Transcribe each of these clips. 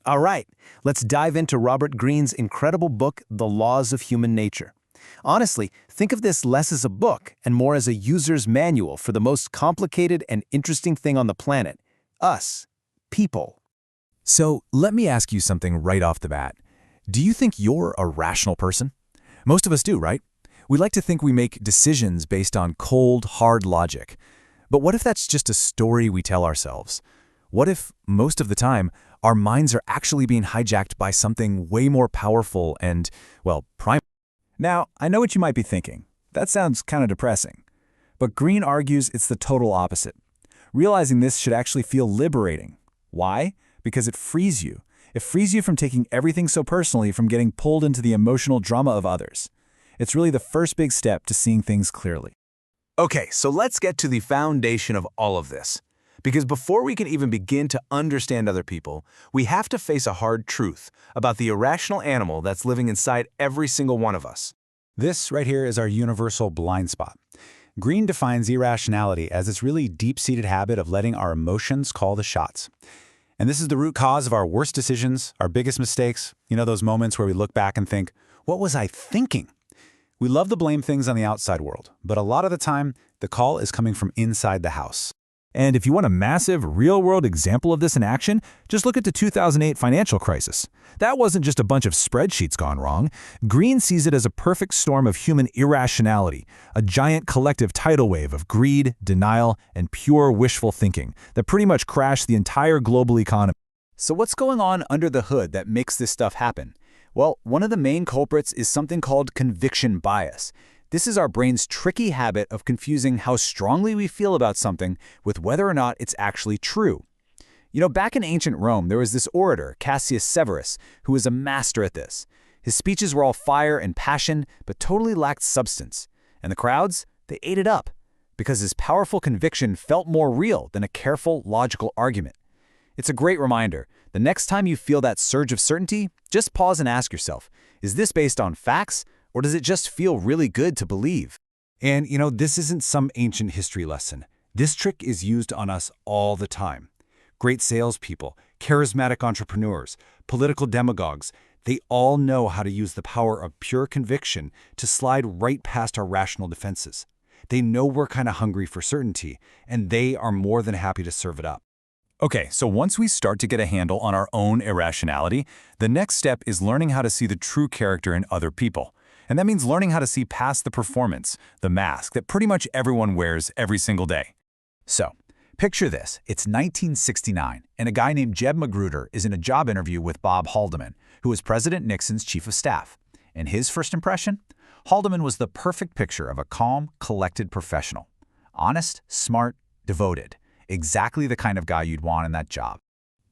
All right, let's dive into Robert Greene's incredible book, The Laws of Human Nature. Honestly, think of this less as a book and more as a user's manual for the most complicated and interesting thing on the planet, us, people. So let me ask you something right off the bat. Do you think you're a rational person? Most of us do, right? We like to think we make decisions based on cold, hard logic. But what if that's just a story we tell ourselves? What if, most of the time, our minds are actually being hijacked by something way more powerful and, well, prime? Now, I know what you might be thinking. That sounds kind of depressing. But Greene argues it's the total opposite. Realizing this should actually feel liberating. Why? Because it frees you. It frees you from taking everything so personally, from getting pulled into the emotional drama of others. It's really the first big step to seeing things clearly. Okay, so let's get to the foundation of all of this. Because before we can even begin to understand other people, we have to face a hard truth about the irrational animal that's living inside every single one of us. This right here is our universal blind spot. Greene defines irrationality as this really deep-seated habit of letting our emotions call the shots. And this is the root cause of our worst decisions, our biggest mistakes, those moments where we look back and think, what was I thinking? We love to blame things on the outside world, but a lot of the time, the call is coming from inside the house. And if you want a massive, real-world example of this in action, just look at the 2008 financial crisis. That wasn't just a bunch of spreadsheets gone wrong. Greene sees it as a perfect storm of human irrationality, a giant collective tidal wave of greed, denial, and pure wishful thinking that pretty much crashed the entire global economy. So what's going on under the hood that makes this stuff happen? Well, one of the main culprits is something called conviction bias. This is our brain's tricky habit of confusing how strongly we feel about something with whether or not it's actually true. Back in ancient Rome, there was this orator, Cassius Severus, who was a master at this. His speeches were all fire and passion, but totally lacked substance. And the crowds, they ate it up, because his powerful conviction felt more real than a careful, logical argument. It's a great reminder. The next time you feel that surge of certainty, just pause and ask yourself, is this based on facts? Or does it just feel really good to believe? And, this isn't some ancient history lesson. This trick is used on us all the time. Great salespeople, charismatic entrepreneurs, political demagogues, they all know how to use the power of pure conviction to slide right past our rational defenses. They know we're kind of hungry for certainty, and they are more than happy to serve it up. Okay, so once we start to get a handle on our own irrationality, the next step is learning how to see the true character in other people. And that means learning how to see past the performance, the mask that pretty much everyone wears every single day. So, picture this. It's 1969, and a guy named Jeb Magruder is in a job interview with Bob Haldeman, who was President Nixon's chief of staff. And his first impression? Haldeman was the perfect picture of a calm, collected professional. Honest, smart, devoted. Exactly the kind of guy you'd want in that job.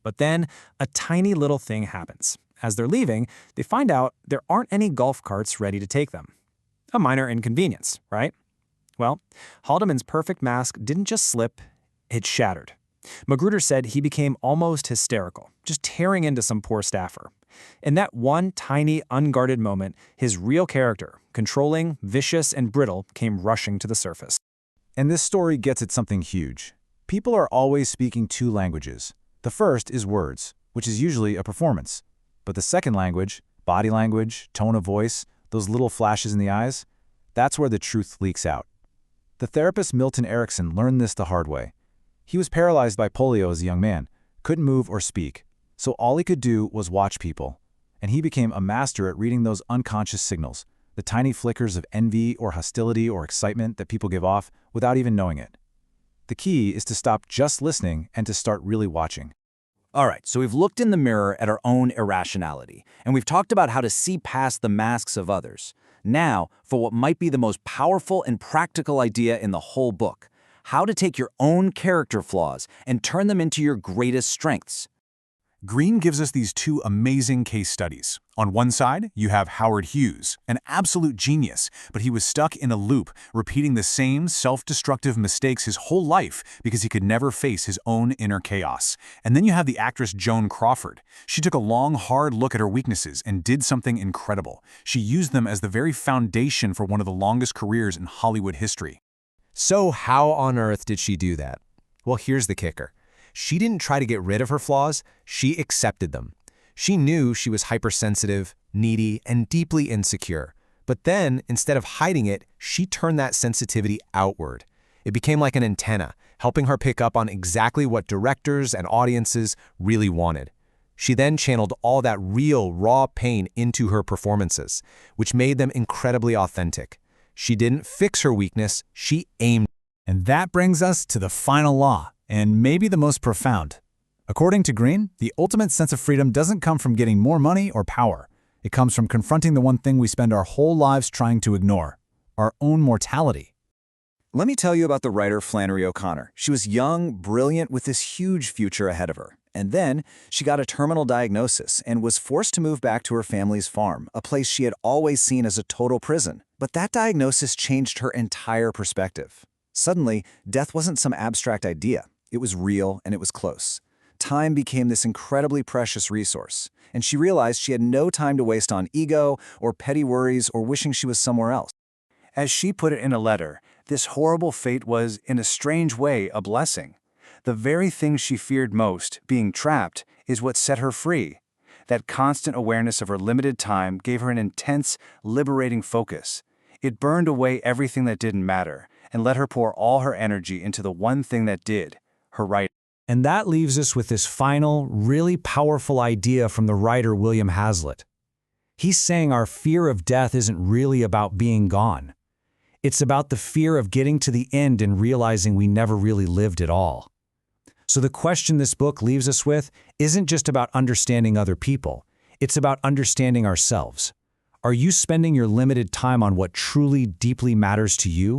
But then, a tiny little thing happens. As they're leaving, they find out there aren't any golf carts ready to take them. A minor inconvenience, right? Well, Haldeman's perfect mask didn't just slip, it shattered. Magruder said he became almost hysterical, just tearing into some poor staffer. In that one tiny, unguarded moment, his real character, controlling, vicious, and brittle, came rushing to the surface. And this story gets at something huge. People are always speaking two languages. The first is words, which is usually a performance. But the second language, body language, tone of voice, those little flashes in the eyes, that's where the truth leaks out. The therapist Milton Erickson learned this the hard way. He was paralyzed by polio as a young man, couldn't move or speak, so all he could do was watch people. And he became a master at reading those unconscious signals, the tiny flickers of envy or hostility or excitement that people give off without even knowing it. The key is to stop just listening and to start really watching. All right, so we've looked in the mirror at our own irrationality, and we've talked about how to see past the masks of others. Now, for what might be the most powerful and practical idea in the whole book, how to take your own character flaws and turn them into your greatest strengths. Greene gives us these two amazing case studies. On one side, you have Howard Hughes, an absolute genius, but he was stuck in a loop, repeating the same self-destructive mistakes his whole life because he could never face his own inner chaos. And then you have the actress Joan Crawford. She took a long, hard look at her weaknesses and did something incredible. She used them as the very foundation for one of the longest careers in Hollywood history. So how on earth did she do that? Well, here's the kicker. She didn't try to get rid of her flaws, she accepted them. She knew she was hypersensitive, needy, and deeply insecure. But then, instead of hiding it, she turned that sensitivity outward. It became like an antenna, helping her pick up on exactly what directors and audiences really wanted. She then channeled all that real, raw pain into her performances, which made them incredibly authentic. She didn't fix her weakness, she aimed. And that brings us to the final law, and maybe the most profound. According to Greene, the ultimate sense of freedom doesn't come from getting more money or power. It comes from confronting the one thing we spend our whole lives trying to ignore, our own mortality. Let me tell you about the writer Flannery O'Connor. She was young, brilliant, with this huge future ahead of her. And then she got a terminal diagnosis and was forced to move back to her family's farm, a place she had always seen as a total prison. But that diagnosis changed her entire perspective. Suddenly, death wasn't some abstract idea. It was real and it was close. Time became this incredibly precious resource, and she realized she had no time to waste on ego or petty worries or wishing she was somewhere else. As she put it in a letter, this horrible fate was, in a strange way, a blessing. The very thing she feared most, being trapped, is what set her free. That constant awareness of her limited time gave her an intense, liberating focus. It burned away everything that didn't matter and let her pour all her energy into the one thing that did, her writing. And that leaves us with this final, really powerful idea from the writer William Hazlitt. He's saying our fear of death isn't really about being gone. It's about the fear of getting to the end and realizing we never really lived at all. So the question this book leaves us with isn't just about understanding other people. It's about understanding ourselves. Are you spending your limited time on what truly, deeply matters to you?